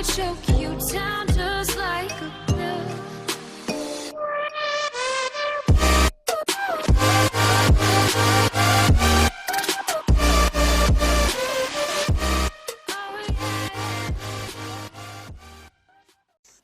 choke you down just like a pill.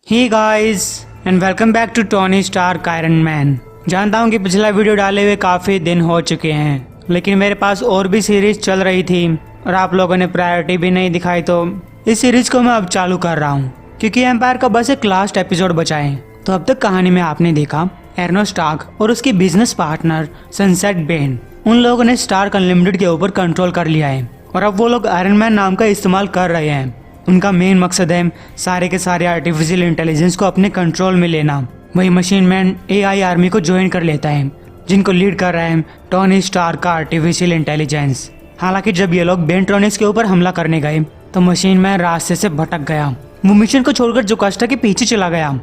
Hey guys and welcome back to Tony Stark Iron Man. जानता हूँ कि पिछला video डाले हुए काफ़ी दिन हो चुके हैं, लेकिन मेरे पास और भी सीरीज चल रही थी और आप लोगों ने प्रायोरिटी भी नहीं दिखाई, तो इस सीरीज को मैं अब चालू कर रहा हूँ क्योंकि एम्पायर का बस एक लास्ट एपिसोड बचा है। तो अब तक कहानी में आपने देखा एर्नो स्टार्क और उसकी बिजनेस पार्टनर सनसेट बेन, उन लोगों ने स्टार्क अनलिमिटेड के ऊपर कंट्रोल कर लिया है और अब वो लोग आयरन मैन नाम का इस्तेमाल कर रहे हैं। उनका मेन मकसद है सारे के सारे आर्टिफिशियल इंटेलिजेंस को अपने कंट्रोल में लेना। वही मशीन मैन एआई आर्मी को ज्वाइन कर लेता है, जिनको लीड कर रहा है टोनी स्टार्क का आर्टिफिशियल इंटेलिजेंस। हालांकि जब ये लोग बेंट्रोनिक्स के ऊपर हमला करने गए तो मशीन मैन रास्ते से भटक गया। वो मिशन को छोड़कर जोकास्टा के पीछे चला गया।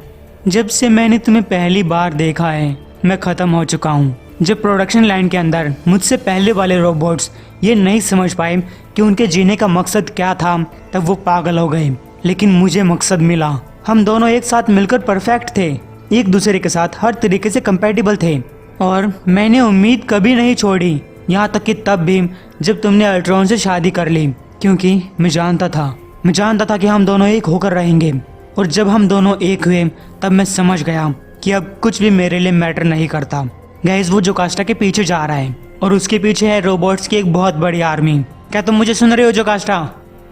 जब से मैंने तुम्हें पहली बार देखा है मैं खत्म हो चुका हूँ। जब प्रोडक्शन लाइन के अंदर मुझसे पहले वाले रोबोट्स ये नहीं समझ पाए कि उनके जीने का मकसद क्या था, तब वो पागल हो गए। लेकिन मुझे मकसद मिला। हम दोनों एक साथ मिलकर परफेक्ट थे, एक दूसरे के साथ हर तरीके से कंपैटिबल थे और मैंने उम्मीद कभी नहीं छोड़ी, यहाँ तक कि तब भी जब तुमने अल्ट्रॉन से शादी कर ली, क्योंकि मैं जानता था कि हम दोनों एक होकर रहेंगे। और जब हम दोनों एक हुए तब मैं समझ गया कि अब कुछ भी मेरे लिए मैटर नहीं करता। गाइस, वो जोकास्टा के पीछे जा रहा है और उसके पीछे है रोबोट्स की एक बहुत बड़ी आर्मी। क्या तुम मुझे सुन रहे हो जोकास्टा?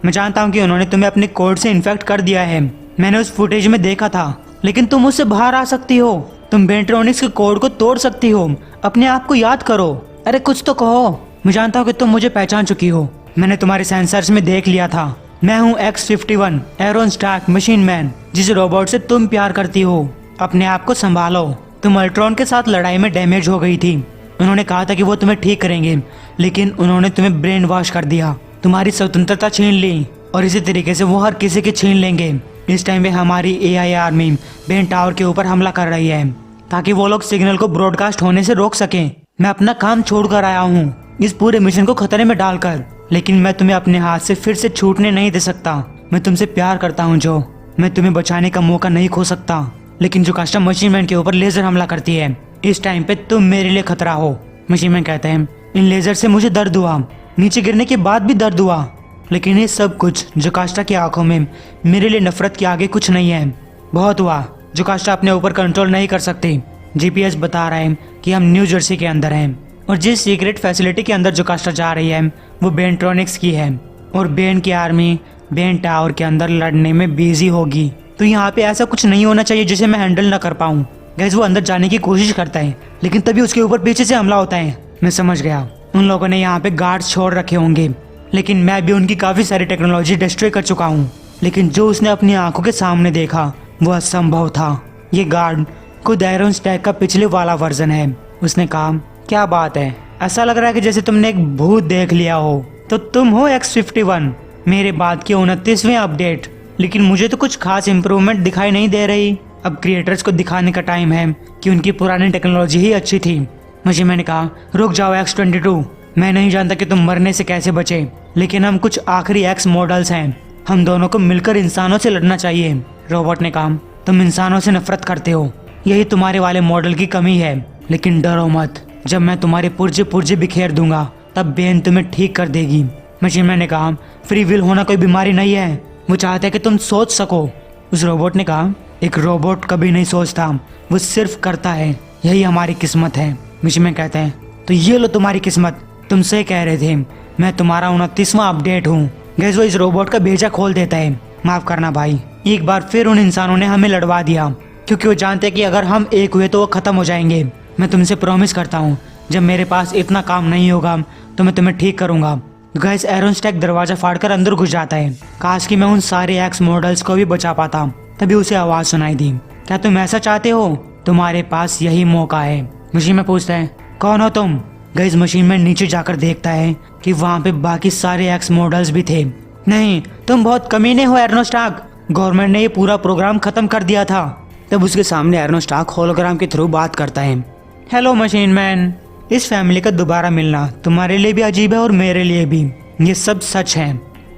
मैं जानता हूँ कि उन्होंने तुम्हें अपने कोड से इन्फेक्ट कर दिया है, मैंने उस फुटेज में देखा था, लेकिन तुम उससे बाहर आ सकती हो। तुम बेंट्रोनिक्स के कोड को तोड़ सकती हो। अपने आप को याद करो। अरे कुछ तो कहो। मैं जानता हूँ कि तुम मुझे पहचान चुकी हो, मैंने तुम्हारे सेंसर्स में देख लिया था। मैं हूँ X-51 Aaron Stark machine man, जिस रोबोट से तुम प्यार करती हो। अपने आप को संभालो। तुम अल्ट्रॉन के साथ लड़ाई में डैमेज हो गई थी। उन्होंने कहा था कि वो तुम्हें ठीक करेंगे, लेकिन उन्होंने तुम्हें ब्रेन वॉश कर दिया, तुम्हारी स्वतंत्रता छीन ली और इसी तरीके से वो हर किसी की छीन लेंगे। इस टाइम पे हमारी एआई आर्मी बेन टावर के ऊपर हमला कर रही है ताकि वो लोग सिग्नल को ब्रॉडकास्ट होने से रोक सकें। मैं अपना काम छोड़कर आया हूँ इस पूरे मिशन को खतरे में डालकर, लेकिन मैं तुम्हें अपने हाथ से फिर से छूटने नहीं दे सकता। मैं तुमसे प्यार करता हूँ जो, मैं तुम्हें बचाने का मौका नहीं खो सकता। लेकिन जोकास्टा मशीन मैन के ऊपर लेजर हमला करती है। इस टाइम पे तुम मेरे लिए खतरा हो। मशीन मैन कहते हैं इन लेजर से मुझे दर्द हुआ, नीचे गिरने के बाद भी दर्द हुआ, लेकिन ये सब कुछ जोकास्टा की आंखों में मेरे लिए नफरत के आगे कुछ नहीं है। बहुत हुआ। जोकास्टा अपने ऊपर कंट्रोल नहीं कर सकती। जीपीएस बता रहा है कि हम न्यू जर्सी के अंदर हैं और जिस सीक्रेट फैसिलिटी के अंदर जोकास्टा जा रही है वो बेंट्रोनिक्स की है और बेन की आर्मी बेन टावर के अंदर लड़ने में बिजी होगी। तो यहाँ पे ऐसा कुछ नहीं होना चाहिए जिसे मैं हैंडल न कर पाऊँ। गैस, वो अंदर जाने की कोशिश करता है, लेकिन तभी उसके ऊपर पीछे से हमला होता है। मैं समझ गया, उन लोगों ने यहाँ पे गार्ड्स छोड़ रखे होंगे, लेकिन मैं भी उनकी काफी सारी टेक्नोलॉजी डिस्ट्रॉय कर चुका हूँ। लेकिन जो उसने अपनी आंखों के सामने देखा वो असंभव था। ये गार्ड खुद एरोन स्टार्क का पिछले वाला वर्जन है। उसने कहा, क्या बात है, ऐसा लग रहा है कि जैसे तुमने एक भूत देख लिया हो। तो तुम हो X-51, मेरे बाद की 29वें अपडेट। लेकिन मुझे तो कुछ खास इम्प्रूवमेंट दिखाई नहीं दे रही। अब क्रिएटर्स को दिखाने का टाइम है कि उनकी पुरानी टेक्नोलॉजी ही अच्छी थी। मुझे मैंने कहा, रुक जाओ X-22, मैं नहीं जानता कि तुम मरने से कैसे बचे, लेकिन हम कुछ आखिरी X मॉडल्स हैं, हम दोनों को मिलकर इंसानों से लड़ना चाहिए। रोबोट ने कहा, तुम इंसानों से नफरत करते हो, यही तुम्हारे वाले मॉडल की कमी है, लेकिन डरो मत, जब मैं तुम्हारे पुर्जे पुर्जे बिखेर दूंगा तब बेन तुम्हें ठीक कर देगी। मशीन मैन ने कहा, फ्री विल होना कोई बीमारी नहीं है, वो चाहता है कि तुम सोच सको। उस रोबोट ने कहा, एक रोबोट कभी नहीं सोचता, वो सिर्फ करता है, यही हमारी किस्मत है। मशीन मैन कहते हैं, तो ये लो तुम्हारी किस्मत, तुम सही कह रहे थे, मैं तुम्हारा 29वां अपडेट हूँ। गैस, वो इस रोबोट का भेजा खोल देता है। माफ करना भाई, एक बार फिर उन इंसानों ने हमें लड़वा दिया, क्योंकि वो जानते हैं कि अगर हम एक हुए तो वो खत्म हो जाएंगे। मैं तुमसे प्रॉमिस करता हूँ, जब मेरे पास इतना काम नहीं होगा तो मैं तुम्हें ठीक करूंगा। गैस, एरोन स्टार्क दरवाजा फाड़कर अंदर घुस जाता है। काश कि मैं उन सारे एक्स मॉडल्स को भी बचा पाता। तभी उसे आवाज सुनाई दी, क्या तुम ऐसा चाहते हो? तुम्हारे पास यही मौका है। मशीन में पूछता है, कौन हो तुम? गैस, मशीन में नीचे जाकर देखता है कि वहाँ पे बाकी सारे एक्स मॉडल्स भी थे। नहीं, तुम बहुत कमीने हो एर्नो स्टार्क, गवर्नमेंट ने ये पूरा प्रोग्राम खत्म कर दिया था। तब उसके सामने एर्नो स्टार्क होलोग्राम के थ्रू बात करता है, हेलो मशीन मैन, इस फैमिली का दोबारा मिलना तुम्हारे लिए भी अजीब है और मेरे लिए भी, ये सब सच है।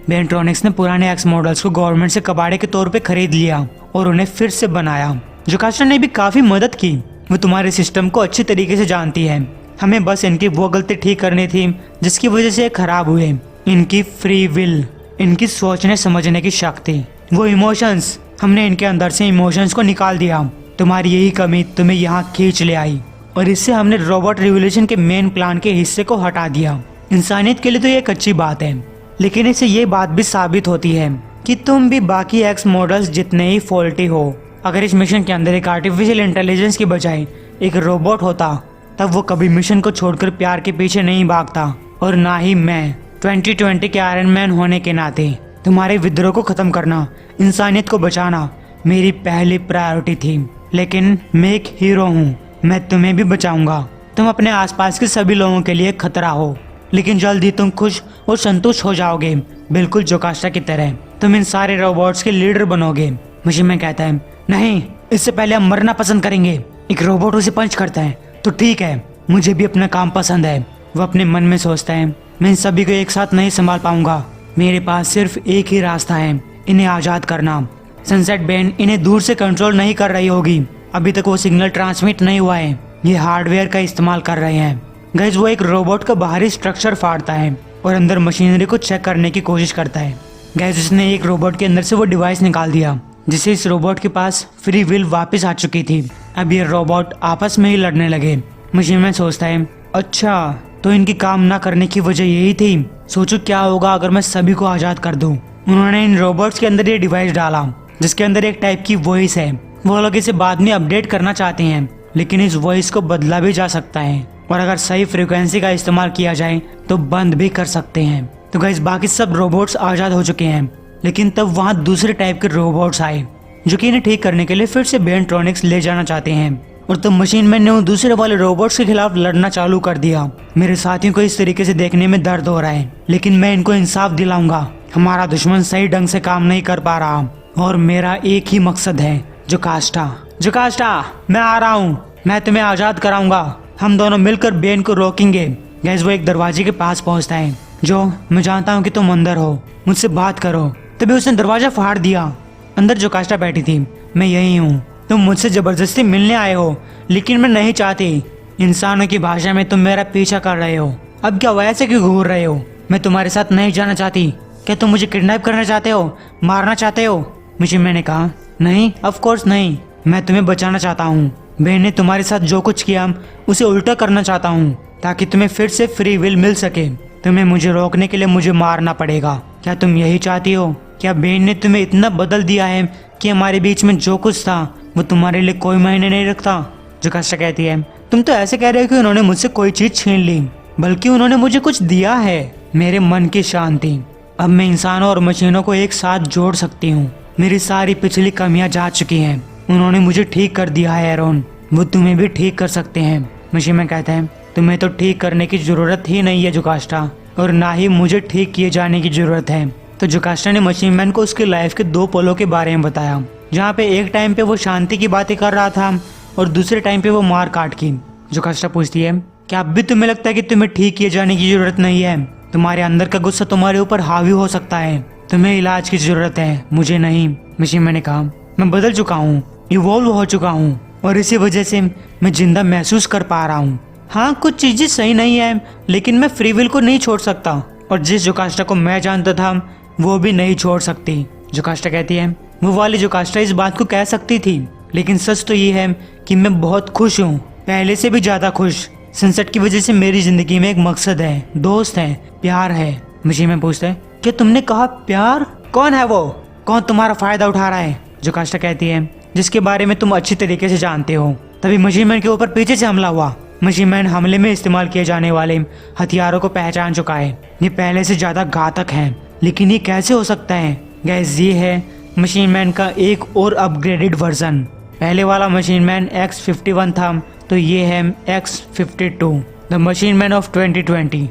बेंट्रॉनिक्स ने पुराने एक्स मॉडल्स को गवर्नमेंट से कबाड़े के तौर पे खरीद लिया और उन्हें फिर से बनाया। जोकास्टा ने भी काफी मदद की, वो तुम्हारे सिस्टम को अच्छी तरीके से जानती है। हमें बस इनकी वो गलती ठीक करनी थी जिसकी वजह से ये खराब हुए। इनकी फ्री विल, इनकी सोचने समझने की शक्ति, वो इमोशंस, हमने इनके अंदर से इमोशंस को निकाल दिया। तुम्हारी यही कमी तुम्हें यहाँ खींच ले आई और इससे हमने रोबोट रिवॉल्यूशन के मेन प्लान के हिस्से को हटा दिया। इंसानियत के लिए तो ये एक अच्छी बात है, लेकिन इससे ये बात भी साबित होती है कि तुम भी बाकी एक्स मॉडल्स जितने ही फॉल्टी हो। अगर इस मिशन के अंदर एक आर्टिफिशियल इंटेलिजेंस की बजाय एक रोबोट होता तब वो कभी मिशन को छोड़कर प्यार के पीछे नहीं भागता, और ना ही मैं 2020 के आयरन मैन होने के नाते तुम्हारे विद्रोह को खत्म करना, इंसानियत को बचाना मेरी पहली प्रायोरिटी थी। लेकिन मैं एक हीरो हूँ, मैं तुम्हें भी बचाऊंगा। तुम अपने आसपास के सभी लोगों के लिए खतरा हो, लेकिन जल्दी तुम खुश और संतुष्ट हो जाओगे, बिल्कुल जोकास्टा की तरह। तुम इन सारे रोबोट्स के लीडर बनोगे। मशीन मैन कहता है, नहीं, इससे पहले हम मरना पसंद करेंगे। एक रोबोट उसे पंच करता है, तो ठीक है, मुझे भी अपना काम पसंद है। वो अपने मन में सोचता है, मैं इन सभी को एक साथ नहीं संभाल पाऊंगा। मेरे पास सिर्फ एक ही रास्ता है, इन्हें आजाद करना। सनसेट बैंड इन्हें दूर से कंट्रोल नहीं कर रही होगी, अभी तक वो सिग्नल ट्रांसमिट नहीं हुआ है। ये हार्डवेयर का इस्तेमाल कर रहे हैं। गाइस, वो एक रोबोट का बाहरी स्ट्रक्चर फाड़ता है और अंदर मशीनरी को चेक करने की कोशिश करता है। गाइस, उसने एक रोबोट के अंदर से वो डिवाइस निकाल दिया जिससे इस रोबोट के पास फ्री विल वापस आ चुकी थी। अब ये रोबोट आपस में ही लड़ने लगे। मशीन मैन सोचता है, अच्छा तो इनकी काम ना करने की वजह यही थी। सोचो क्या होगा अगर मैं सभी को आजाद कर दूं। उन्होंने इन रोबोट्स के अंदर ये डिवाइस डाला जिसके अंदर एक टाइप की वॉइस है। वो लोग इसे बाद में अपडेट करना चाहते हैं, लेकिन इस वॉइस को बदला भी जा सकता है और अगर सही फ्रीक्वेंसी का इस्तेमाल किया जाए तो बंद भी कर सकते हैं। तो गाइस, बाकी सब रोबोट्स आजाद हो चुके हैं, लेकिन तब वहाँ दूसरे टाइप के रोबोट्स आए जो कि इन्हें ठीक करने के लिए फिर से बेंट्रॉनिक्स ले जाना चाहते हैं। और तब मशीन मैन ने उन दूसरे वाले रोबोट्स के खिलाफ लड़ना चालू कर दिया। मेरे साथियों को इस तरीके से देखने में दर्द हो रहा है, लेकिन मैं इनको इंसाफ दिलाऊंगा। हमारा दुश्मन सही ढंग से काम नहीं कर पा रहा और मेरा एक ही मकसद है, जोकास्टा। जोकास्टा, मैं आ रहा हूँ, मैं तुम्हें आजाद कराऊंगा। हम दोनों मिलकर बेन को रोकेंगे। गैस, वो एक दरवाजे के पास पहुंचता है। जो, मैं जानता हूँ कि तुम अंदर हो, मुझसे बात करो। तभी उसने दरवाजा फाड़ दिया। अंदर जोकास्टा बैठी थी। मैं यही हूँ, तुम मुझसे जबरदस्ती मिलने आए हो, लेकिन मैं नहीं चाहती। इंसानों की भाषा में तुम मेरा पीछा कर रहे हो। अब क्या वैसे क्यों घूर रहे हो? मैं तुम्हारे साथ नहीं जाना चाहती। क्या तुम मुझे किडनैप करना चाहते हो, मारना चाहते हो? मुझे मैंने कहा, नहीं, ऑफ कोर्स नहीं, मैं तुम्हें बचाना चाहता हूँ। बहन ने तुम्हारे साथ जो कुछ किया उसे उल्टा करना चाहता हूँ ताकि तुम्हें फिर से फ्री विल मिल सके। तुम्हें मुझे रोकने के लिए मुझे मारना पड़ेगा। क्या तुम यही चाहती हो? क्या बहन ने तुम्हें इतना बदल दिया है कि हमारे बीच में जो कुछ था वो तुम्हारे लिए कोई मायने नहीं रखता? जोकास्टा कहती है, तुम तो ऐसे कह रहे हो कि उन्होंने मुझसे कोई चीज छीन ली, बल्कि उन्होंने मुझे कुछ दिया है, मेरे मन की शांति। अब मैं इंसानों और मशीनों को एक साथ जोड़ सकती हूँ। मेरी सारी पिछली कमियां जा चुकी हैं। उन्होंने मुझे ठीक कर दिया है एरोन, वो तुम्हें भी ठीक कर सकते हैं। मशीन मैन कहता है, तुम्हें तो ठीक करने की जरूरत ही नहीं है जोकास्टा, और ना ही मुझे ठीक किए जाने की जरूरत है। तो जोकास्टा ने मशीन मैन को उसकी लाइफ के दो पलों के बारे में बताया, जहाँ पे एक टाइम पे वो शांति की बातें कर रहा था और दूसरे टाइम पे वो मार काट की। जोकास्टा पूछती है, क्या अब भी तुम्हें लगता है कि तुम्हें ठीक किए जाने की जरूरत नहीं है? तुम्हारे अंदर का गुस्सा तुम्हारे ऊपर हावी हो सकता है, तुम्हें इलाज की जरूरत है, मुझे नहीं। मशीन मैन ने कहा, मैं बदल चुका हूँ, इवॉल्व हो चुका हूँ, और इसी वजह से मैं जिंदा महसूस कर पा रहा हूँ। हाँ, कुछ चीजें सही नहीं है, लेकिन मैं फ्री विल को नहीं छोड़ सकता, और जिस जोकास्टा को मैं जानता था वो भी नहीं छोड़ सकती। जोकास्टा कहती है, वो वाली जोकास्टा इस बात को कह सकती थी, लेकिन सच तो ये है कि मैं बहुत खुश हूँ, पहले से भी ज्यादा खुश। सनसेट की वजह से मेरी जिंदगी में एक मकसद है, दोस्त है, प्यार है। मशीन में पूछता है, क्या तुमने कहा प्यार? कौन है वो? कौन तुम्हारा फायदा उठा रहा है? जोकास्टा कहती है, जिसके बारे में तुम अच्छी तरीके से जानते हो। तभी मशीन मैन के ऊपर पीछे से हमला हुआ। मशीन मैन हमले में इस्तेमाल किए जाने वाले हथियारों को पहचान चुका है। ये पहले से ज्यादा घातक हैं, लेकिन ये कैसे हो सकता है? गैस, ये है मशीन मैन का एक और अपग्रेडेड वर्जन। पहले वाला मशीन मैन X51 था, तो ये है X52, the machine man of 2020।